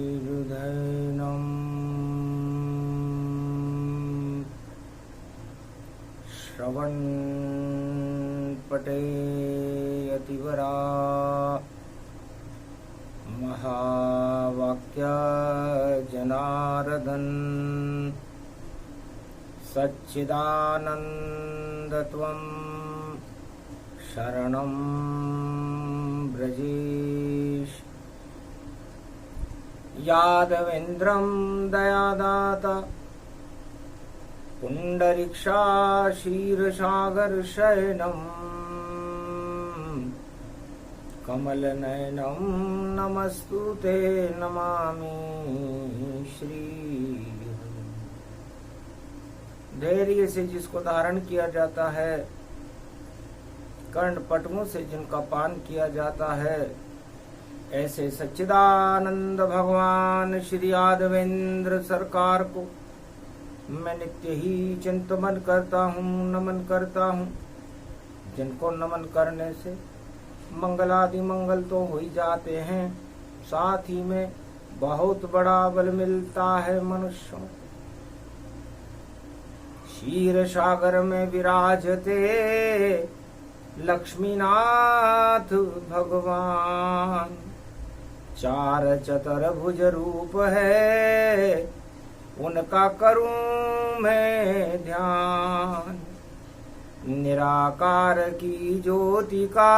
धीर्धैनं श्रवणपठेयतिवरा महावाक्य जनार्दन सच्चिदानन्दत्वं शरणं व्रजेश। यादवेन्द्रं दयादाता पुण्डरीक्षाक्षीरसागरशयनं कमलनयनं नमस्तुते नमामि श्री। धैर्य से जिसको धारण किया जाता है, कर्णपटुओं से जिनका पान किया जाता है, ऐसे सच्चिदानंद भगवान श्री यादवेंद्र सरकार को मैं नित्य ही चिंतन करता हूँ, नमन करता हूँ। जिनको नमन करने से मंगलादि मंगल तो हो ही जाते हैं, साथ ही में बहुत बड़ा बल मिलता है मनुष्यों। क्षीर सागर में विराजते लक्ष्मीनाथ भगवान, चार चतुर्भुज रूप है उनका करूं मैं ध्यान। निराकार की ज्योति का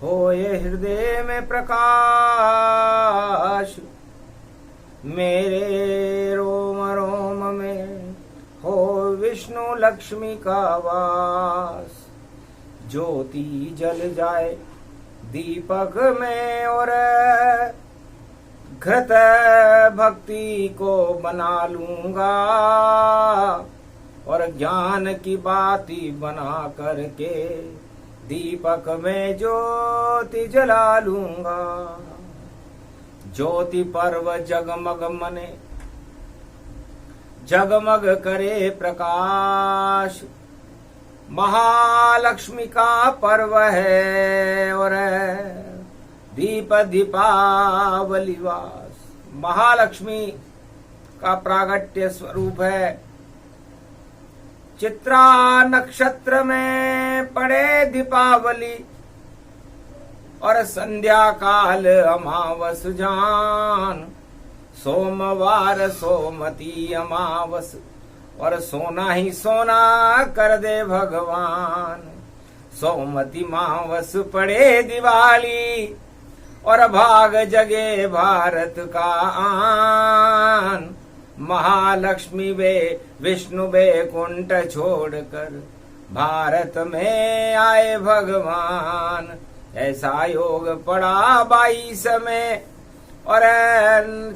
होए हृदय में प्रकाश, मेरे रोम रोम में हो विष्णु लक्ष्मी का वास। ज्योति जल जाए दीपक में और घृत भक्ति को बना लूंगा, और ज्ञान की बाती बना करके दीपक में ज्योति जला लूंगा। ज्योति पर्व जगमग मने जगमग करे प्रकाश, महालक्ष्मी का पर्व है और दीप दीपावली वास। महालक्ष्मी का प्रागट्य स्वरूप है। चित्रा नक्षत्र में पड़े दीपावली और संध्या काल अमावस जान। सोमवार सोमती अमावस और सोना ही सोना कर दे भगवान। सोमती मावस पड़े दिवाली और भाग जगे भारत का आन। महालक्ष्मी वे विष्णु बैकुंठ छोड़कर भारत में आए भगवान। ऐसा योग पड़ा 22 में और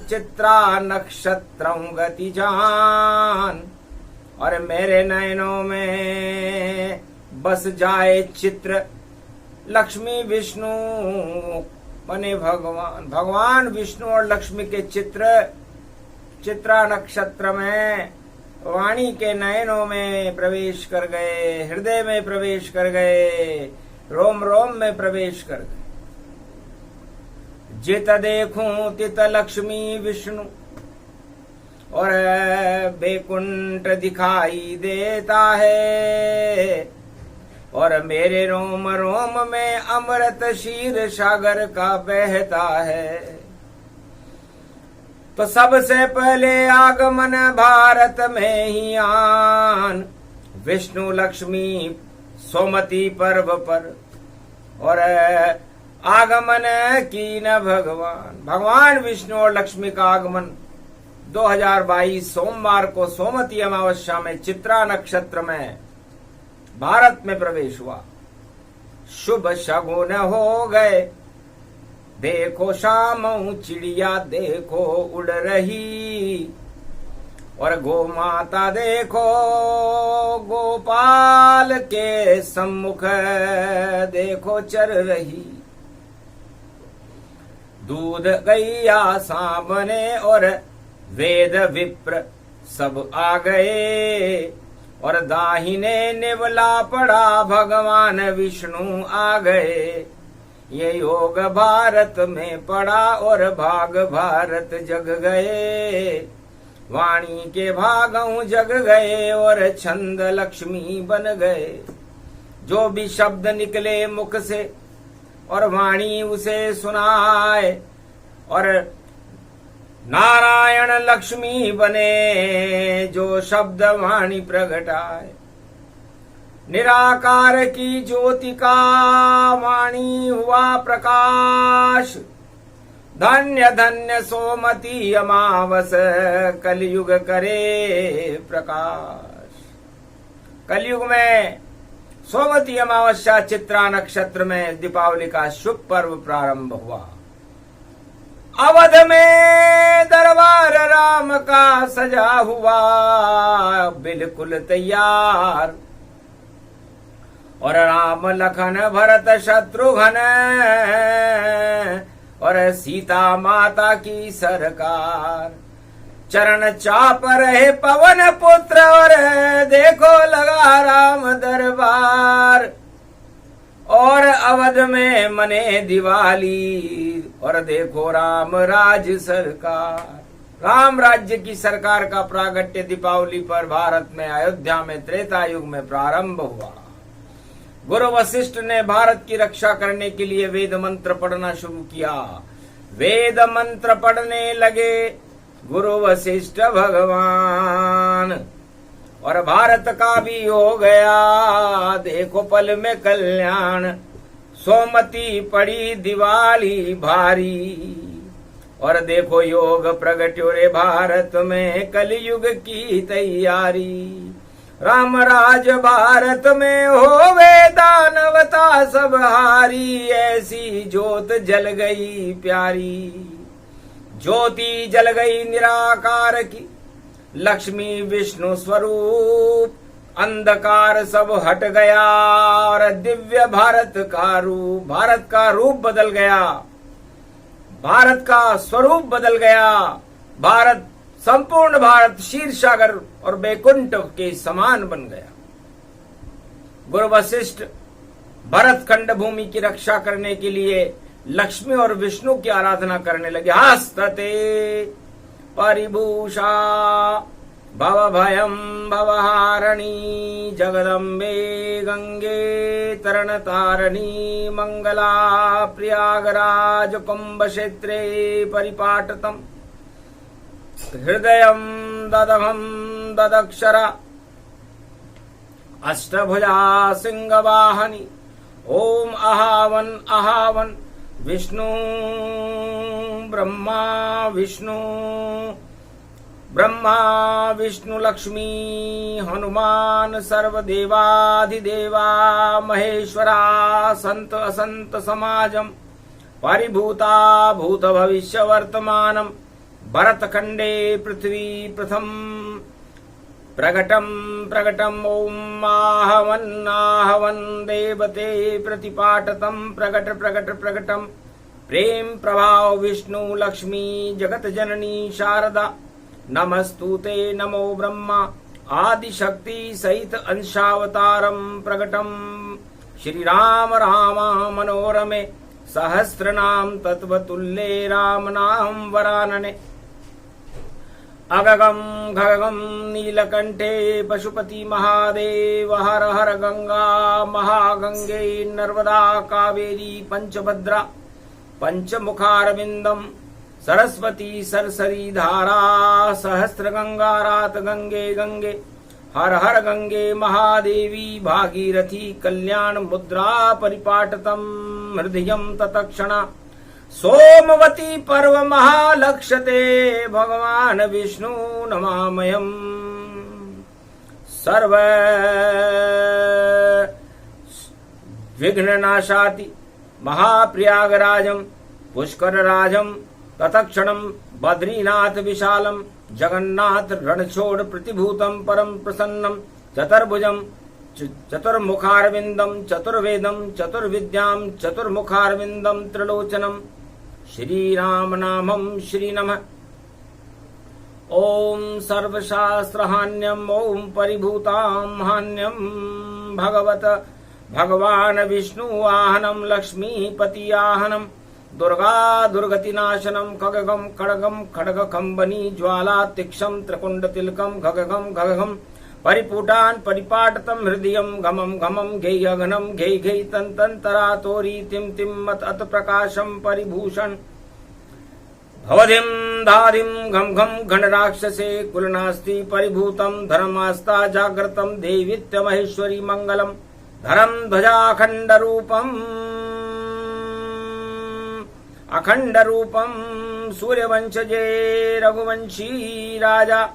चित्रा नक्षत्रं गति जान। और मेरे नयनों में बस जाए चित्र लक्ष्मी विष्णु बने भगवान। भगवान विष्णु और लक्ष्मी के चित्रा नक्षत्र में वाणी के नयनों में प्रवेश कर गए, हृदय में प्रवेश कर गए, रोम रोम में प्रवेश कर गए। जित देखूं तित लक्ष्मी विष्णु और बैकुंठ दिखाई देता है। और मेरे रोम रोम में अमृत क्षीर सागर का बहता है। तो सबसे पहले आगमन भारत में ही आन। विष्णु लक्ष्मी सोमती पर्व पर और आगमन की न भगवान विष्णु और लक्ष्मी का आगमन 2022 सोमवार को सोमती अमावस्या में चित्रा नक्षत्र में भारत में प्रवेश हुआ। शुभ शगुन हो गए, देखो शाम चिड़िया देखो उड़ रही। और गो माता देखो गोपाल के सम्मुख देखो चर रही। दूध गैया सामने और वेद विप्र सब आ गए, और दाहिने निवला पड़ा भगवान विष्णु आ गए। ये योग भारत में पड़ा और भाग भारत जग गए। वाणी के भागों जग गए और छंद लक्ष्मी बन गए। जो भी शब्द निकले मुख से और वाणी उसे सुनाए, और नारायण लक्ष्मी बने जो शब्द वाणी प्रगटाए। निराकार की ज्योति का वाणी हुआ प्रकाश। धन्य धन्य सोमती अमावस कलयुग करे प्रकाश। कलयुग में सोमती अमावस्या चित्रा नक्षत्र में दीपावली का शुभ पर्व प्रारंभ हुआ। अवध में दरबार राम का सजा हुआ बिल्कुल तैयार, और राम लखन भरत शत्रुघ्न और सीता माता की सरकार। चरण चाप रहे पवन पुत्र और देखो लगा राम दरबार। और अवध में मने दिवाली और देखो राम राज सरकार। राम राज्य की सरकार का प्रागट्य दीपावली पर भारत में अयोध्या में त्रेता युग में प्रारंभ हुआ। गुरु वशिष्ठ ने भारत की रक्षा करने के लिए वेद मंत्र पढ़ना शुरू किया। वेद मंत्र पढ़ने लगे गुरु वशिष्ठ भगवान, और भारत का भी हो गया देखो पल में कल्याण। सोमती पड़ी दिवाली भारी, और देखो योग प्रगट्यो रे भारत में कलयुग की तैयारी। राम राज भारत में होवे दानवता सब हारी। ऐसी ज्योत जल गई प्यारी, ज्योति जल गई निराकार की। लक्ष्मी विष्णु स्वरूप अंधकार सब हट गया, और दिव्य भारत का रूप बदल गया। भारत का स्वरूप बदल गया। भारत संपूर्ण भारत क्षीर सागर और बैकुंठ के समान बन गया। गुरु वशिष्ठ भरत खंड भूमि की रक्षा करने के लिए लक्ष्मी और विष्णु की आराधना करने लगे। हस्तते परिभूषा भवभयं भवहारिणी जगदम्बे गंगे तरणतारिणी मंगला प्रयागराज कुंभक्षेत्रे परिपाटतम् हृदयं ददभं ददक्षरा अष्टभुजा सिंहवाहनी। ओम आहावन आहावन विष्णु ब्रह्मा विष्णु लक्ष्मी हनुमान सर्वदेवाधिदेवा महेश्वरा संत असंत समाजम परिभूता भूत भविष्य वर्तमानम भरतखंडे पृथ्वी प्रथम प्रगटम ओम आहवन देवते प्रतिपाटतम प्रगटम प्रेम प्रभाव विष्णु लक्ष्मी जगत जननी शारदा नमस्तुते नमो ब्रह्मा आदि शक्ति सहित अंशावतारम प्रगटम श्री राम मनोरमे सहस्रनाम तत्वतुल्ये राम नाम वरानने अगगम घगगम नीलकंठे पशुपति महादेव हर हर गंगा महागंगे नर्मदा कावेरी पंचभद्रा पंचमुखारविंदम सरस्वती सरसरी धारा सहस्र गंगा रात गंगे गंगे हर हर गंगे महादेवी भागीरथी कल्याण मुद्रा परिपाटतम हृदयं तत्क्षणा सोमवती पर्व महालक्ष्यते भगवान विष्णु नमामयम् सर्व विघ्ननाशाति महाप्रयागराजं पुष्करराजं तत्क्षणं बद्रीनाथ विशालम जगन्नाथ रणछोड़ प्रतिभूतम परम प्रसन्नम चतुर्भुजम चतुर्मुखारविंदम चतुर्वेदम चतुर्विद्याम चतुर्मुखारविंदम त्रिलोचनम श्री राम नामम श्री नमः। ओम सर्वशास्त्रहान्यम ओम परिभूतां हान्यम भगवत भगवान विष्णु आहनम लक्ष्मीपति आहनम दुर्गा दुर्गतिनाशनम खगगम खड़गम खड़ग खंबनी ज्वाला तिक्षम त्रिकुंड तिलकम खगगम खगगम परिपूटान परिपाटतम हृदयम घमम घमम घेय घनम घेय घेय तंतरा तोरी तिम तिम मत अत प्रकाशम परिभूषण भवधिम धाधिम घम घम गणराक्षसे कुलनास्ति परिभूतम धर्मास्ता जागृतम देवीत्य महेश्वरी मंगलम धरम ध्वजाखंड रूपम सूर्यवंशजे रघुवंशी राजा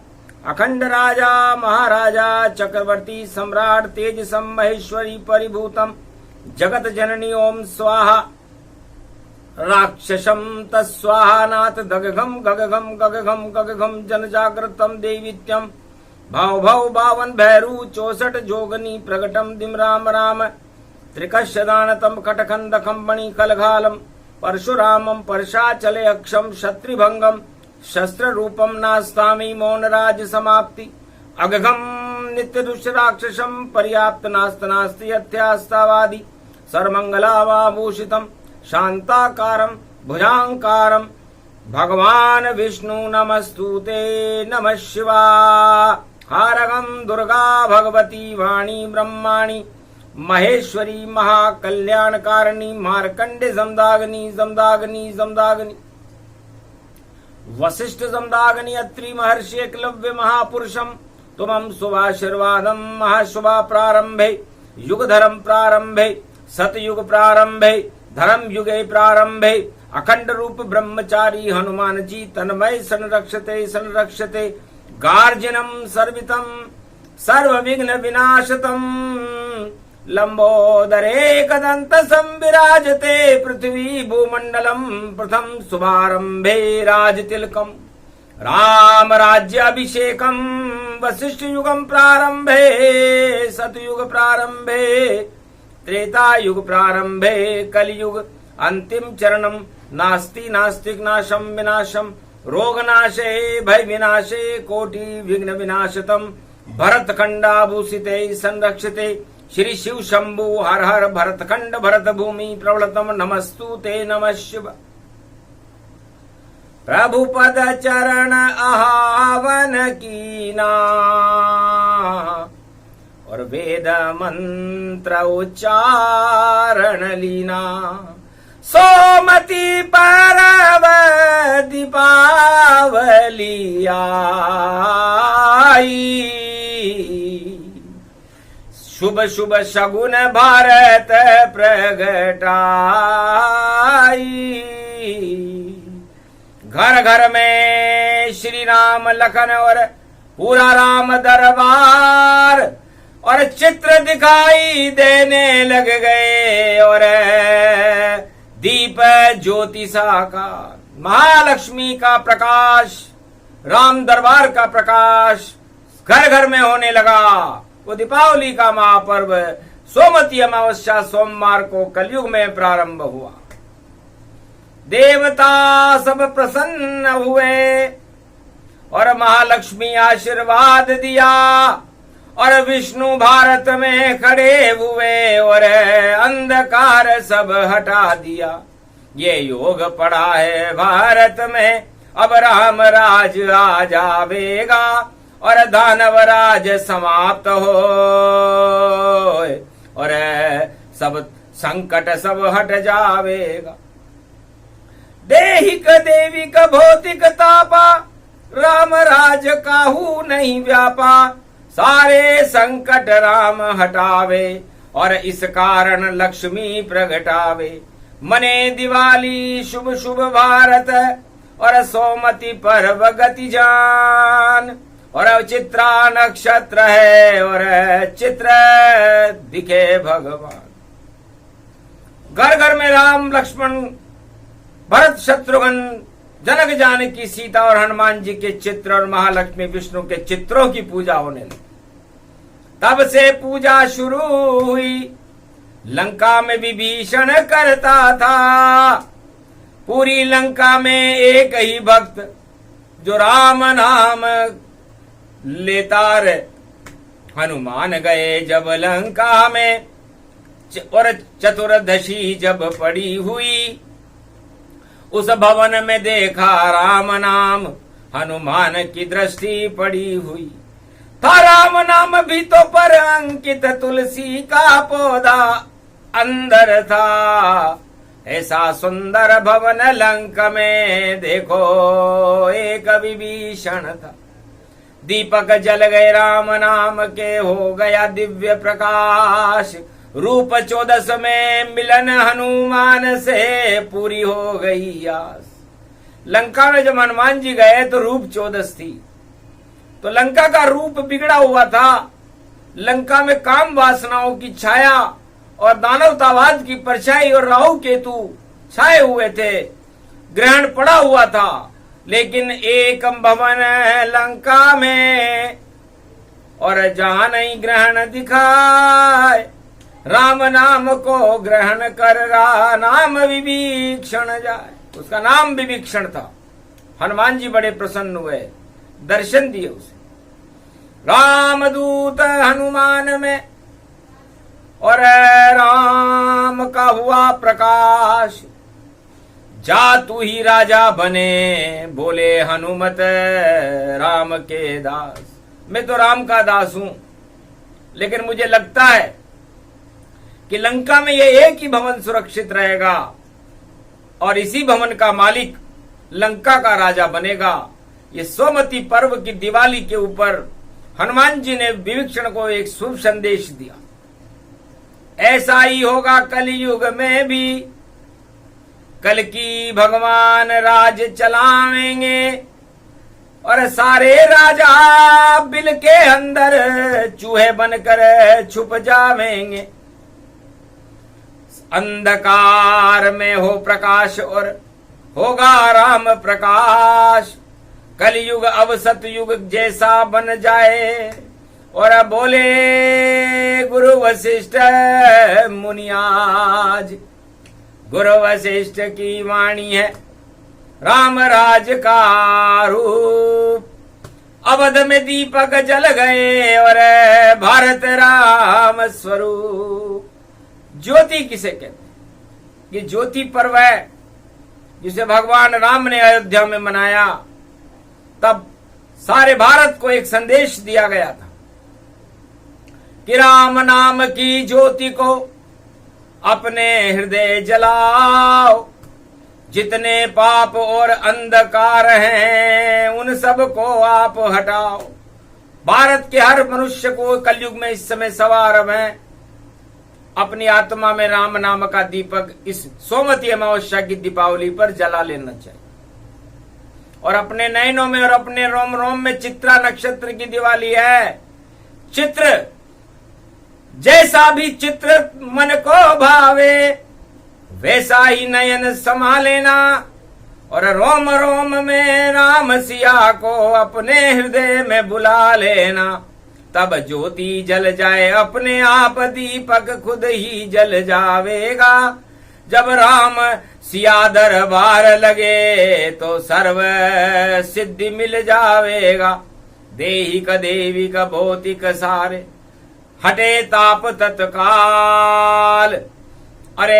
अखंड राजा महाराजा चक्रवर्ती सम्राट तेज सम महेश्वरी परिभूतम जगत जननी ओम स्वाहा राक्षसम तस्वाहा नाथ गगघम गगघम गगघम गगघम जन जागृतम देवीत्यम भाव भाव बावन भैरू 64 जोगनी प्रगटम दिम राम राम त्रिकशदानतम कटखंड कंबणी कलघालम परशुरामम परशाचले अक्षम शत्रुभंगम शस्त्र रूपम नास्तामी मौन राज समाप्ति अगघम नित्य दुष्ट राक्षसम पर्याप्त नास्त नास्ति अत्यास्तावादी सर्वमंगलावाभूषितम शांताकारम भुजांकारम भगवान विष्णु नमस्तुते नमः शिवाय। हारगम दुर्गा भगवती वाणी ब्रह्माणी महेश्वरी महाकल्याणकारिणी मार्कंडे जमदाग्नि जमदाग्नि जमदाग्नि वशिष्ठ जमदाग्नि अत्रि महर्षि एकलव्य महापुरुषम तुमं शुभाशीर्वादम महाशुभा प्रारंभे युगधरम प्रारंभे सतयुग प्रारंभे धर्म युगे प्रारंभे अखंड रूप ब्रह्मचारी हनुमान जी तन्मय संरक्षते गार्जनम सर्वितम सर्व विघ्न विनाशतम लंबोदरे कदंत संविराजते पृथ्वी भूमंडलम प्रथम शुभारंभे राजतिलकम राम राज्याभिषेकम वशिष्ठ युगम प्रारंभे सतयुग प्रारंभे त्रेता युग प्रारंभे कलयुग अंतिम चरणम नास्ति नास्तिक नाशम विनाशम रोग नाशे भय विनाशे कोटि विघ्न विनाशतम भरत खंडाभूषिते संरक्षिते श्री शिव शंभु हर हर भरत खंड भरत भूमि प्रवलतम नमस्तु ते नमः शिव। प्रभु पद चरण आहावन कीना और वेद मंत्र उच्चारण लीना सोमती परव दीपावली आई शुभ शुभ शगुन भारत प्रगटाई घर घर में श्री राम लखन और पूरा राम दरबार और चित्र दिखाई देने लग गए और दीप ज्योति साकार महालक्ष्मी का प्रकाश राम दरबार का प्रकाश घर घर में होने लगा। वो दीपावली का महापर्व सोमवती अमावस्या सोमवार को कलयुग में प्रारंभ हुआ। देवता सब प्रसन्न हुए और महालक्ष्मी आशीर्वाद दिया और विष्णु भारत में खड़े हुए और अंधकार सब हटा दिया। ये योग पड़ा है भारत में अब राम राज आ जावेगा और दानव राज समाप्त हो और सब संकट सब हट जावेगा। देहिक देविक भौतिक तापा राम राज काहू नहीं व्यापा सारे संकट राम हटावे और इस कारण लक्ष्मी प्रगटावे। मने दिवाली शुभ शुभ भारत और सोमती पर्व गति जान और चित्रा नक्षत्र है और चित्र दिखे भगवान। घर घर में राम लक्ष्मण भरत शत्रुघ्न जनक जानकी सीता और हनुमान जी के चित्र और महालक्ष्मी विष्णु के चित्रों की पूजा होने लगी। तब से पूजा शुरू हुई। लंका में विभीषण करता था। पूरी लंका में एक ही भक्त जो राम नाम लेता रहे। हनुमान गए जब लंका में और चतुर्दशी जब पड़ी हुई, उस भवन में देखा राम नाम हनुमान की दृष्टि पड़ी हुई। था राम नाम भी तो पर अंकित तुलसी का पौधा अंदर था। ऐसा सुंदर भवन लंक में देखो एक विभीषण था। दीपक जल गए राम नाम के, हो गया दिव्य प्रकाश। रूप 14 में मिलन हनुमान से पूरी हो गई आस। लंका में जब हनुमान जी गए तो रूप 14 थी, तो लंका का रूप बिगड़ा हुआ था। लंका में काम वासनाओं की छाया और दानवतावाद की परछाई और राहु केतु छाए हुए थे। ग्रहण पड़ा हुआ था, लेकिन एक भवन लंका में और जहां नहीं ग्रहण दिखाए, राम नाम को ग्रहण कर रहा नाम विभीषण जाए। उसका नाम विभीषण था। हनुमान जी बड़े प्रसन्न हुए, दर्शन दिए उसे। रामदूत हनुमान में और राम का हुआ प्रकाश। जा तू ही राजा बने, बोले हनुमत राम के दास। मैं तो राम का दास हूं, लेकिन मुझे लगता है कि लंका में ये एक ही भवन सुरक्षित रहेगा और इसी भवन का मालिक लंका का राजा बनेगा। ये सोमवती पर्व की दिवाली के ऊपर हनुमान जी ने विभीषण को एक शुभ संदेश दिया। ऐसा ही होगा कलयुग में भी। कल की भगवान राज चलावेंगे और सारे राजा बिल के अंदर चूहे बनकर छुप जावेंगे। अंधकार में हो प्रकाश और होगा राम प्रकाश। कलयुग अब सतयुग जैसा बन जाए। और बोले गुरु वशिष्ठ मुनियाज। गुरु वशिष्ठ की वाणी है राम राज का रूप। अवध में दीपक जल गए और भारत राम स्वरूप। ज्योति किसे कहते हैं? ये ज्योति पर्व है जिसे भगवान राम ने अयोध्या में मनाया। तब सारे भारत को एक संदेश दिया गया था कि राम नाम की ज्योति को अपने हृदय जलाओ। जितने पाप और अंधकार हैं उन सब को आप हटाओ। भारत के हर मनुष्य को कलयुग में इस समय सवार में अपनी आत्मा में राम नाम का दीपक इस सोमवती अमावस्या की दीपावली पर जला लेना चाहिए। और अपने नयनों में और अपने रोम रोम में चित्रा नक्षत्र की दिवाली है। चित्र जैसा भी चित्र मन को भावे वैसा ही नयन समा लेना। और रोम रोम में राम सिया को अपने हृदय में बुला लेना। तब ज्योति जल जाए अपने आप, दीपक खुद ही जल जावेगा। जब राम सिया दरबार लगे तो सर्व सिद्धि मिल जावेगा। देहिक देविक भौतिक सारे हटे ताप तत्काल। अरे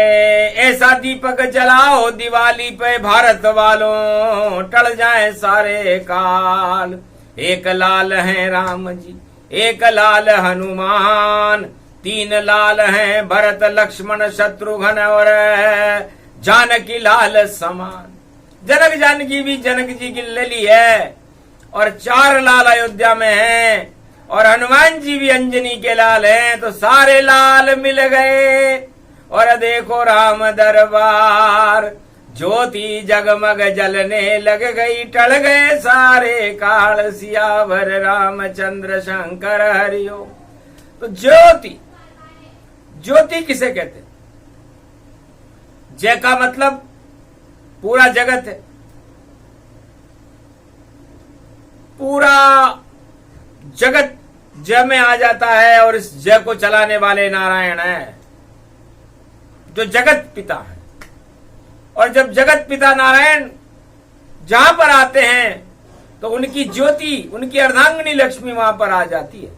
ऐसा दीपक जलाओ दिवाली पे भारत वालों, टल जाए सारे काल। एक लाल है राम जी, एक लाल हनुमान, तीन लाल हैं भरत लक्ष्मण शत्रुघ्न और जानकी लाल समान। जनक जानकी भी जनक जी की लली है और चार लाल अयोध्या में हैं और हनुमान जी भी अंजनी के लाल हैं। तो सारे लाल मिल गए और देखो राम दरबार। ज्योति जगमग जलने लग गई, टल गए सारे काल। सियावर रामचंद्र शंकर हरिओम। तो ज्योति, ज्योति किसे कहते हैं? जय का मतलब पूरा जगत है। पूरा जगत जय में आ जाता है और इस जय को चलाने वाले नारायण है, जो जगत पिता है। और जब जगत पिता नारायण जहां पर आते हैं तो उनकी ज्योति, उनकी अर्धांगिनी लक्ष्मी वहां पर आ जाती है।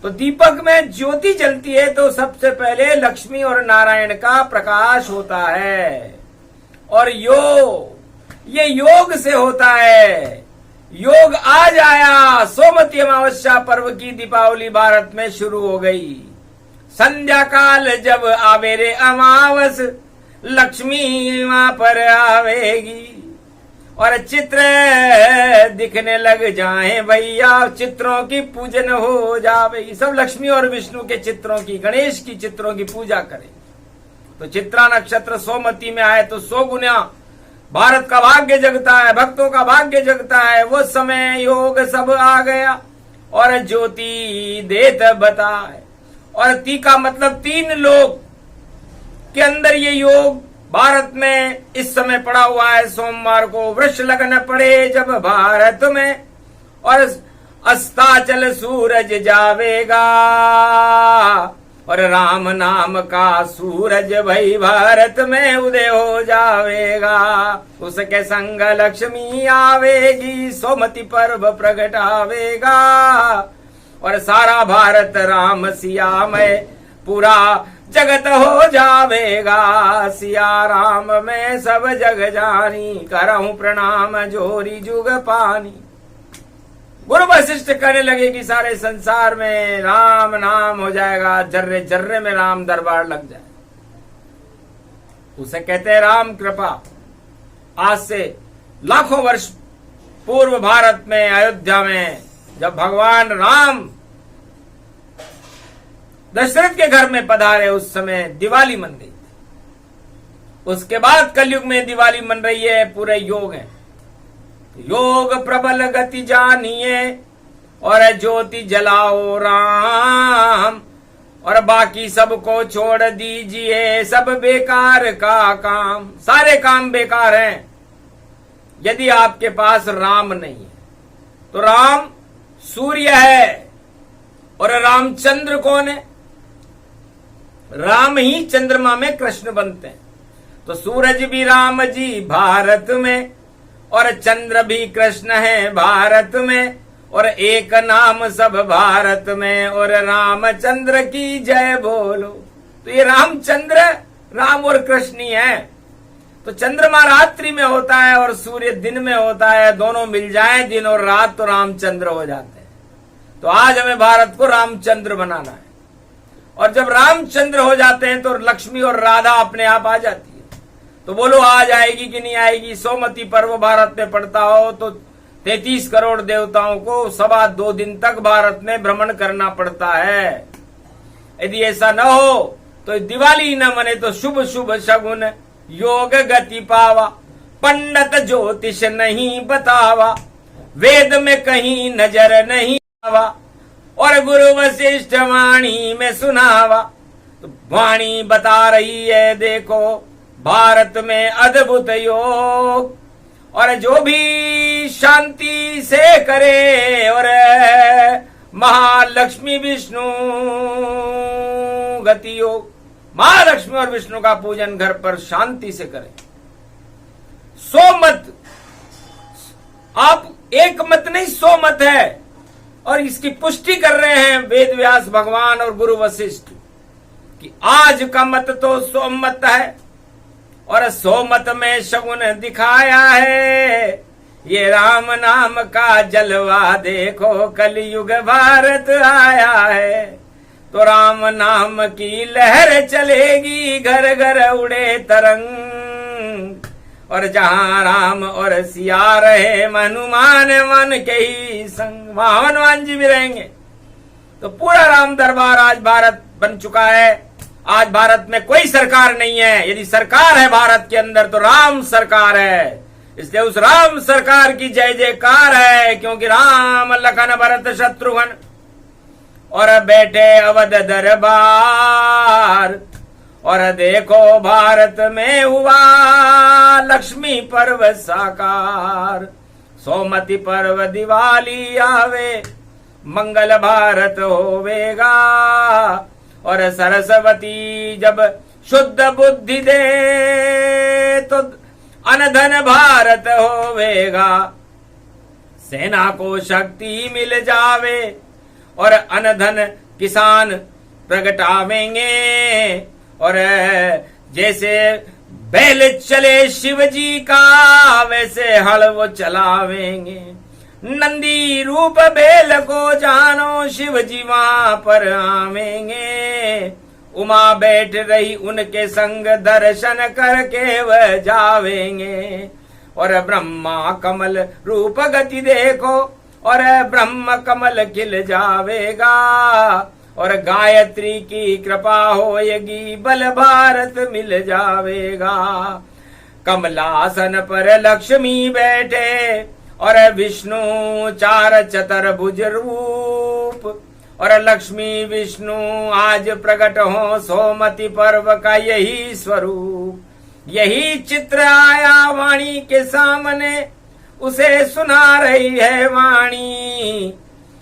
तो दीपक में ज्योति जलती है तो सबसे पहले लक्ष्मी और नारायण का प्रकाश होता है। और ये योग से होता है। योग आज आया, सोमवती अमावस्या पर्व की दीपावली भारत में शुरू हो गई। संध्या काल जब आवेरे अमावस, लक्ष्मी वहां पर आवेगी और चित्र दिखने लग जाए भैया, चित्रों की पूजन हो जावेगी। सब लक्ष्मी और विष्णु के चित्रों की, गणेश की चित्रों की पूजा करें। तो चित्रा नक्षत्र सोमवती में आए तो 100 गुना भारत का भाग्य जगता है, भक्तों का भाग्य जगता है। वो समय योग सब आ गया और ज्योति देत बताए। और ती का मतलब 3 लोक के अंदर ये योग भारत में इस समय पड़ा हुआ है। सोमवार को वृष लग्न पड़े जब भारत में, और अस्ताचल सूरज जावेगा और राम नाम का सूरज भई भारत में उदय हो जावेगा। उसके संग लक्ष्मी आवेगी, सोमवती पर्व प्रगटावेगा और सारा भारत राम सिया में पूरा जगत हो जावेगा। सिया राम में सब जग जानी, करहूं प्रणाम जोरी जुग पानी। गुरु वशिष्ठ कहने लगे कि सारे संसार में राम नाम हो जाएगा, जर्रे जर्रे में राम दरबार लग जाए। उसे कहते हैं राम कृपा। आज से लाखों वर्ष पूर्व भारत में अयोध्या में जब भगवान राम दशरथ के घर में पधारे, उस समय दिवाली मन गई। उसके बाद कलयुग में दिवाली मन रही है, पूरे योग है। योग प्रबल गति जानिए और ज्योति जलाओ राम, और बाकी सबको छोड़ दीजिए, सब बेकार का काम। सारे काम बेकार हैं यदि आपके पास राम नहीं है। तो राम सूर्य है और रामचंद्र कौन है? राम ही चंद्रमा में कृष्ण बनते हैं। तो सूरज भी राम जी भारत में और चंद्र भी कृष्ण है भारत में, और एक नाम सब भारत में, और रामचंद्र की जय बोलो। तो ये रामचंद्र, राम और कृष्ण ही है। तो चंद्रमा रात्रि में होता है और सूर्य दिन में होता है। दोनों मिल जाए दिन और रात तो रामचंद्र हो जाते हैं। तो आज हमें भारत को रामचंद्र बनाना है। और जब रामचंद्र हो जाते हैं तो लक्ष्मी और राधा अपने आप आ जाती है। तो बोलो आज आएगी कि नहीं आएगी? सोमवती पर्व भारत में पड़ता हो तो 33 करोड़ देवताओं को 2.25 दिन तक भारत में भ्रमण करना पड़ता है। यदि ऐसा न हो तो दिवाली न मने तो शुभ शुभ शगुन योग गति पावा। पंडित ज्योतिष नहीं बतावा, वेद में कहीं नजर नहीं आवा, और गुरु वशिष्ठ वाणी में सुनावा। तो वाणी बता रही है देखो भारत में अद्भुत योग, और जो भी शांति से करे और महालक्ष्मी विष्णु गति योग, महालक्ष्मी और विष्णु का पूजन घर पर शांति से करें। 100 मत, आप एक मत नहीं 100 मत है। और इसकी पुष्टि कर रहे हैं वेद व्यास भगवान और गुरु वशिष्ठ कि आज का मत तो 100 मत है, और 100 मत में शगुन दिखाया है। ये राम नाम का जलवा देखो, कलयुग भारत आया है। तो राम नाम की लहर चलेगी, घर घर उड़े तरंग, और जहां राम और सिया रहे हनुमान मन के ही संग, वहां हनुमान जी भी रहेंगे। तो पूरा राम दरबार आज भारत बन चुका है। आज भारत में कोई सरकार नहीं है। यदि सरकार है भारत के अंदर तो राम सरकार है। इसलिए उस राम सरकार की जय जयकार है, क्योंकि राम लखन भरत शत्रुघ्न और बैठे अवध दरबार। और देखो भारत में हुआ लक्ष्मी पर्व साकार। सोमति पर्व दिवाली आवे, मंगल भारत होवेगा। और सरस्वती जब शुद्ध बुद्धि दे तो अनधन भारत होवेगा। सेना को शक्ति मिल जावे और अनधन किसान प्रगटावेंगे। और जैसे बैल चले शिव जी का, वैसे हल वो चलावेंगे। नंदी रूप बैल को जानो, शिव जी वहां पर आवेंगे। उमा बैठ रही उनके संग, दर्शन करके वह जावेंगे। और ब्रह्मा कमल रूप गति देखो, और ब्रह्म कमल खिल जावेगा। और गायत्री की कृपा होएगी, बल भारत मिल जावेगा। कमलासन पर लक्ष्मी बैठे, और विष्णु चार चतुर्भुज रूप। और लक्ष्मी विष्णु आज प्रकट हो, सोमति पर्व का यही स्वरूप। यही चित्र आया वाणी के सामने, उसे सुना रही है वाणी।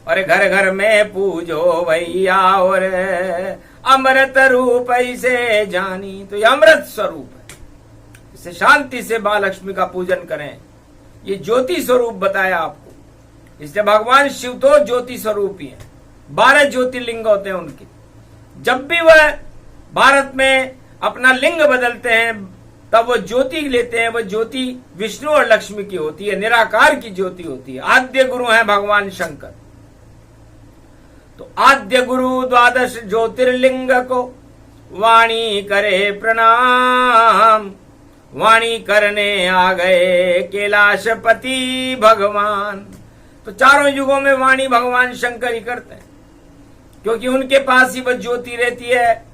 और घर घर में पूजो भैया, और अमृत रूप इसे जानी। तो ये अमृत स्वरूप है, इसे शांति से मां लक्ष्मी का पूजन करें। ये ज्योति स्वरूप बताया आपको, इसलिए भगवान शिव तो ज्योति स्वरूप ही है। 12 ज्योतिर्लिंग होते हैं उनके। जब भी वह भारत में अपना लिंग बदलते हैं, तब वो ज्योति लेते हैं। वो ज्योति विष्णु और लक्ष्मी की होती है, निराकार की ज्योति होती है। आद्य गुरु हैं भगवान शंकर। तो आद्य गुरु 12 ज्योतिर्लिंग को वाणी करे प्रणाम। वाणी करने आ गए कैलाशपति भगवान। तो चारों युगों में वाणी भगवान शंकर ही करते हैं, क्योंकि उनके पास ही वह ज्योति रहती है।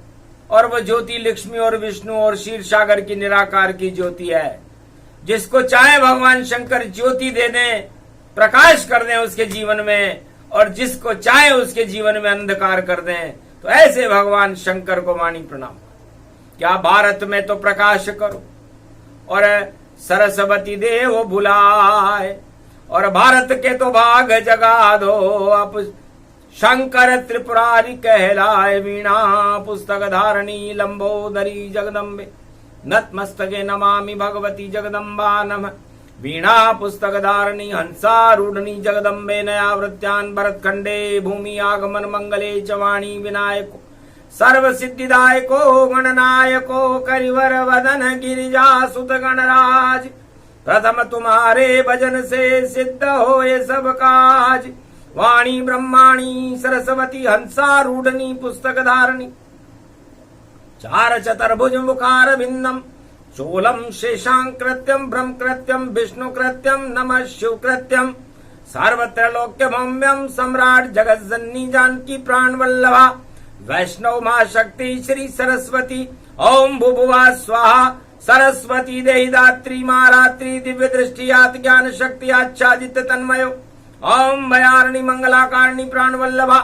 और वह ज्योति लक्ष्मी और विष्णु और क्षीर सागर की निराकार की ज्योति है। जिसको चाहे भगवान शंकर ज्योति दे दें, प्रकाश कर दें उसके जीवन में, और जिसको चाहे उसके जीवन में अंधकार कर दें। तो ऐसे भगवान शंकर को वाणी प्रणाम। क्या भारत में तो प्रकाश करो, और सरस्वती देव बुलाए। और भारत के तो भाग जगा दो, अब शंकर त्रिपुरारी कहलाए। वीणा पुस्तक धारणी लंबोदरी जगदम्बे, नतमस्तके नमामि भगवती जगदम्बा नमः। वीणा पुस्तक धारणी हंसारूढ़नी जगदम्बे, नयावृत्यान् भरतखंडे भूमि आगमन मंगले च वाणी विनायको। सर्व सिद्धिदायको गणनायको, करिवर वदन गिरिजा सुत गणराज। प्रथम तुम्हारे भजन से सिद्ध हो ये सब काज। वाणी ब्रह्माणी सरस्वती हंसारूढ़नी पुस्तक धारणी, चार चतुर्भुज मुखार भिन्नम, चोलम शेषांकृत्यम ब्रह्म कृत्यम विष्णु कृत्यम नमः शिव कृत्यम। सर्वत्रैलोक्यमम्यम सम्राट जगत जननी जानकी प्राण वल्लभा। वैष्णव मां शक्ति श्री सरस्वती, ओम भुभुवा स्वाहा। सरस्वती देहि दात्री मां रात्रि, दिव्य दृष्टि आत ज्ञान शक्ति आच्छादित तन्मयो। ओम भयारिणी मंगलाकारिणी प्राण वल्लभा।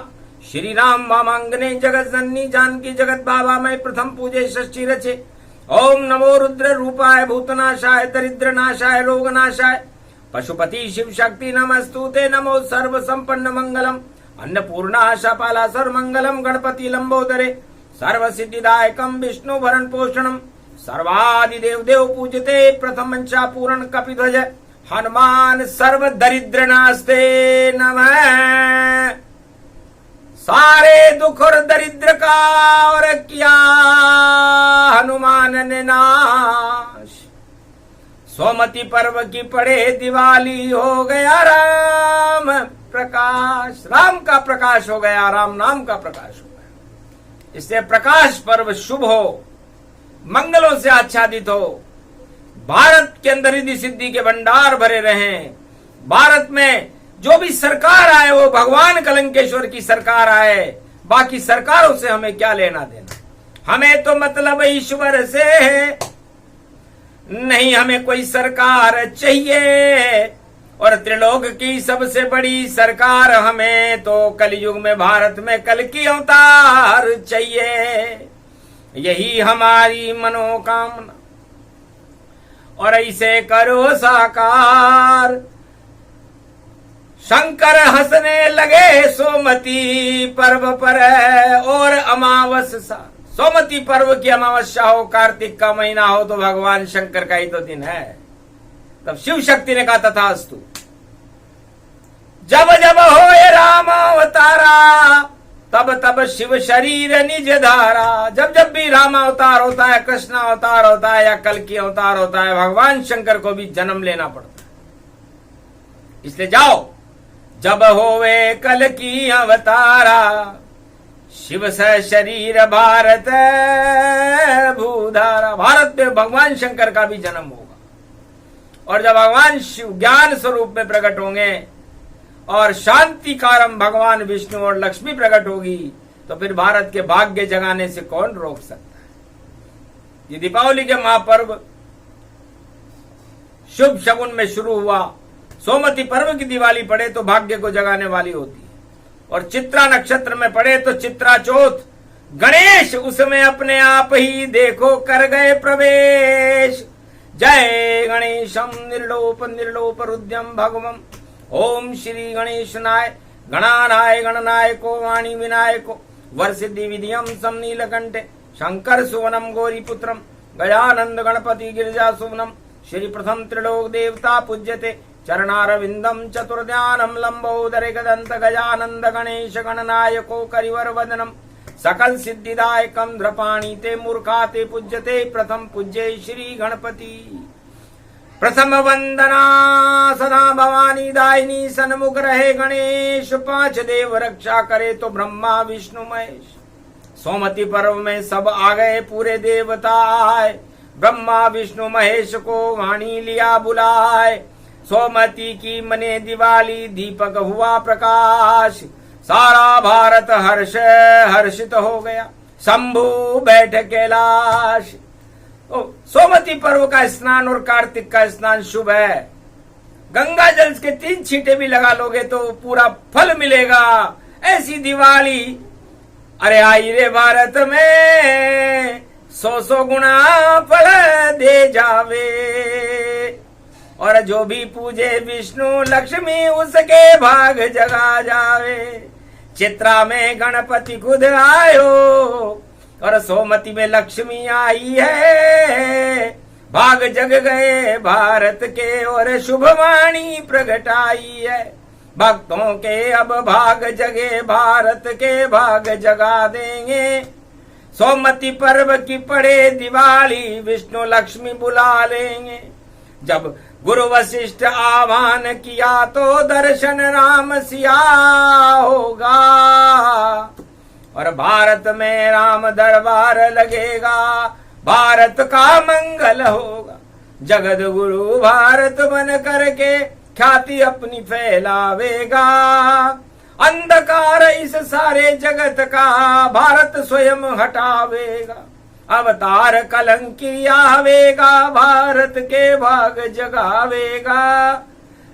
श्री राम वामांगने जगत जननी जानकी जगत बाबा मैं प्रथम पूजे षष्ठी रचे। ओम नमो रुद्र रूपाय भूतनाशाय दरिद्र नाशाय रोग नाशाय। पशुपति शिव शक्ति नमस्तुते। नमो सर्व संपन्न मंगलम अन्नपूर्णा शपाला सर्वमंगलम गणपति लंबोदरे। सर्व सिद्धिदायकम विष्णु भरण पोषणम, सर्वादि देव देव पूजते। प्रथम मंचा पूर्ण कपिध्वज हनुमान सर्व दरिद्र नास्ते नमः। सारे दुख और दरिद्र का और किया हनुमान ने नाश। सोमति पर्व की पड़े दिवाली, हो गया राम प्रकाश। राम का प्रकाश हो गया, राम नाम का प्रकाश हो गया। इससे प्रकाश पर्व शुभ हो, मंगलों से आच्छादित हो। भारत के अंदर रिद्धि सिद्धि के भंडार भरे रहें। भारत में जो भी सरकार आए वो भगवान कलंकेश्वर की सरकार आए। बाकी सरकारों से हमें क्या लेना देना, हमें तो मतलब ईश्वर से है। नहीं हमें कोई सरकार चाहिए। और त्रिलोक की सबसे बड़ी सरकार हमें तो कलयुग में भारत में कल की अवतार चाहिए। यही हमारी मनोकामना। और इसे करो साकार, शंकर हंसने लगे सोमती पर्व पर और अमावस सा। सोमती पर्व की अमावस्या हो, कार्तिक का महीना हो तो भगवान शंकर का ही तो दिन है। तब शिव शक्ति ने कहा तथास्तु। जब जब होए राम अवतारा तब तब शिव शरीर निज धारा। जब जब भी राम अवतार होता है, कृष्ण अवतार होता है या कल्कि अवतार होता है, भगवान शंकर को भी जन्म लेना पड़ता है। इसलिए जाओ, जब होवे कल की अवतारा शिव स शरीर भारत भूधारा। भारत में भगवान शंकर का भी जन्म होगा। और जब भगवान शिव ज्ञान स्वरूप में प्रकट होंगे और शांति कारम भगवान विष्णु और लक्ष्मी प्रकट होगी, तो फिर भारत के भाग्य जगाने से कौन रोक सकता है। ये दीपावली के महापर्व शुभ शगुन में शुरू हुआ। सोमती पर्व की दिवाली पड़े तो भाग्य को जगाने वाली होती है, और चित्रा नक्षत्र में पड़े तो चित्रा चौथ। गणेश उसमें अपने आप ही देखो कर गए प्रवेश। जय गणेशम निर्लोप निर्लोप रुद्यम भगवम। ओम श्री गणेशनाय गणानाय गणनायको वाणी विनायको वर्षिद्धि विधियम सम नीलकंठे शंकर सुवनम गौरीपुत्रम गजानंद गणपति गिरिजा सुवनम। श्री प्रथम त्रिलोक देवता पूज्यते चरणारविंदम चतुर्ध्यानम लंबोदरे गदंत गजानंद गणेश गणनायको करिवर वदनम सकल सिद्धिदायकम द्रपाणी ते मूर्खा ते पूज्यते प्रथम पूज्ये श्री गणपति। प्रथम वंदना सदा भवानी दायिनी सन्मुख रहे गणेश। पांच देव रक्षा करे तो ब्रह्मा विष्णु महेश। सोमती पर्व में सब आ गए पूरे देवता आए। ब्रह्मा विष्णु महेश को वाणी लिया बुलाए। सोमती की मने दिवाली दीपक हुआ प्रकाश। सारा भारत हर्ष हर्षित हो गया। शंभु बैठ कैलाश। सोमती पर्व का स्नान और कार्तिक का स्नान शुभ है। गंगा जल के 3 छींटे भी लगा लोगे तो पूरा फल मिलेगा। ऐसी दिवाली अरे आई रे भारत में 100 गुना फल दे जावे। और जो भी पूजे विष्णु लक्ष्मी उसके भाग जगा जावे। चित्रा में गणपति खुद आयो और सोमती में लक्ष्मी आई है। भाग जग गए भारत के और शुभवाणी प्रगट आई है। भक्तों के अब भाग जगे भारत के भाग जगा देंगे। सोमती पर्व की पड़े दिवाली विष्णु लक्ष्मी बुला लेंगे। जब गुरु वशिष्ठ आह्वान किया तो दर्शन राम सिया होगा। और भारत में राम दरबार लगेगा। भारत का मंगल होगा। जगत गुरु भारत बन करके ख्याति अपनी फैलावेगा। अंधकार इस सारे जगत का भारत स्वयं हटावेगा। अवतार कलंकी आवेगा भारत के भाग जगावेगा।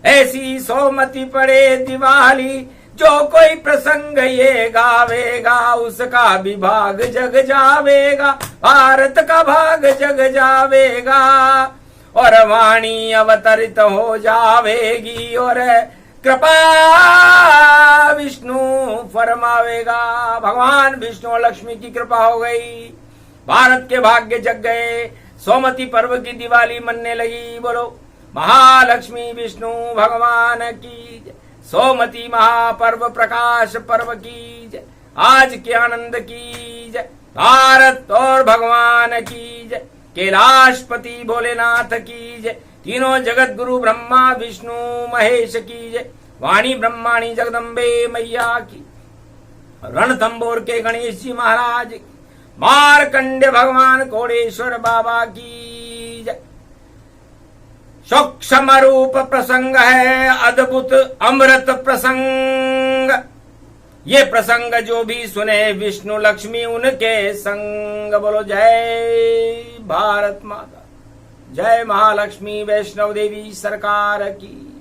ऐसी सोमती पड़े दिवाली जो कोई प्रसंग ये गावेगा उसका भी भाग जग जावेगा। भारत का भाग जग जावेगा और वाणी अवतरित हो जावेगी और कृपा विष्णु फरमावेगा। भगवान विष्णु और लक्ष्मी की कृपा हो गई। भारत के भाग्य जग गए। सोमती पर्व की दिवाली मनने लगी। बोलो महालक्ष्मी विष्णु भगवान की जय। सोमती महापर्व प्रकाश पर्व की जय। आज के आनंद की जय। भारत और भगवान की जय। कैलाशपति भोलेनाथ की जय। तीनों जगत गुरु ब्रह्मा विष्णु महेश की जय। वाणी ब्रह्माणी जगदम्बे मैया की। रणथंबोर के गणेश जी महाराज की। मार्कंडे भगवान कोडेश्वर बाबा की जय। सूक्ष्म रूप प्रसंग है अद्भुत अमृत प्रसंग। ये प्रसंग जो भी सुने विष्णु लक्ष्मी उनके संग। बोलो जय भारत माता। जय महालक्ष्मी वैष्णव देवी सरकार की।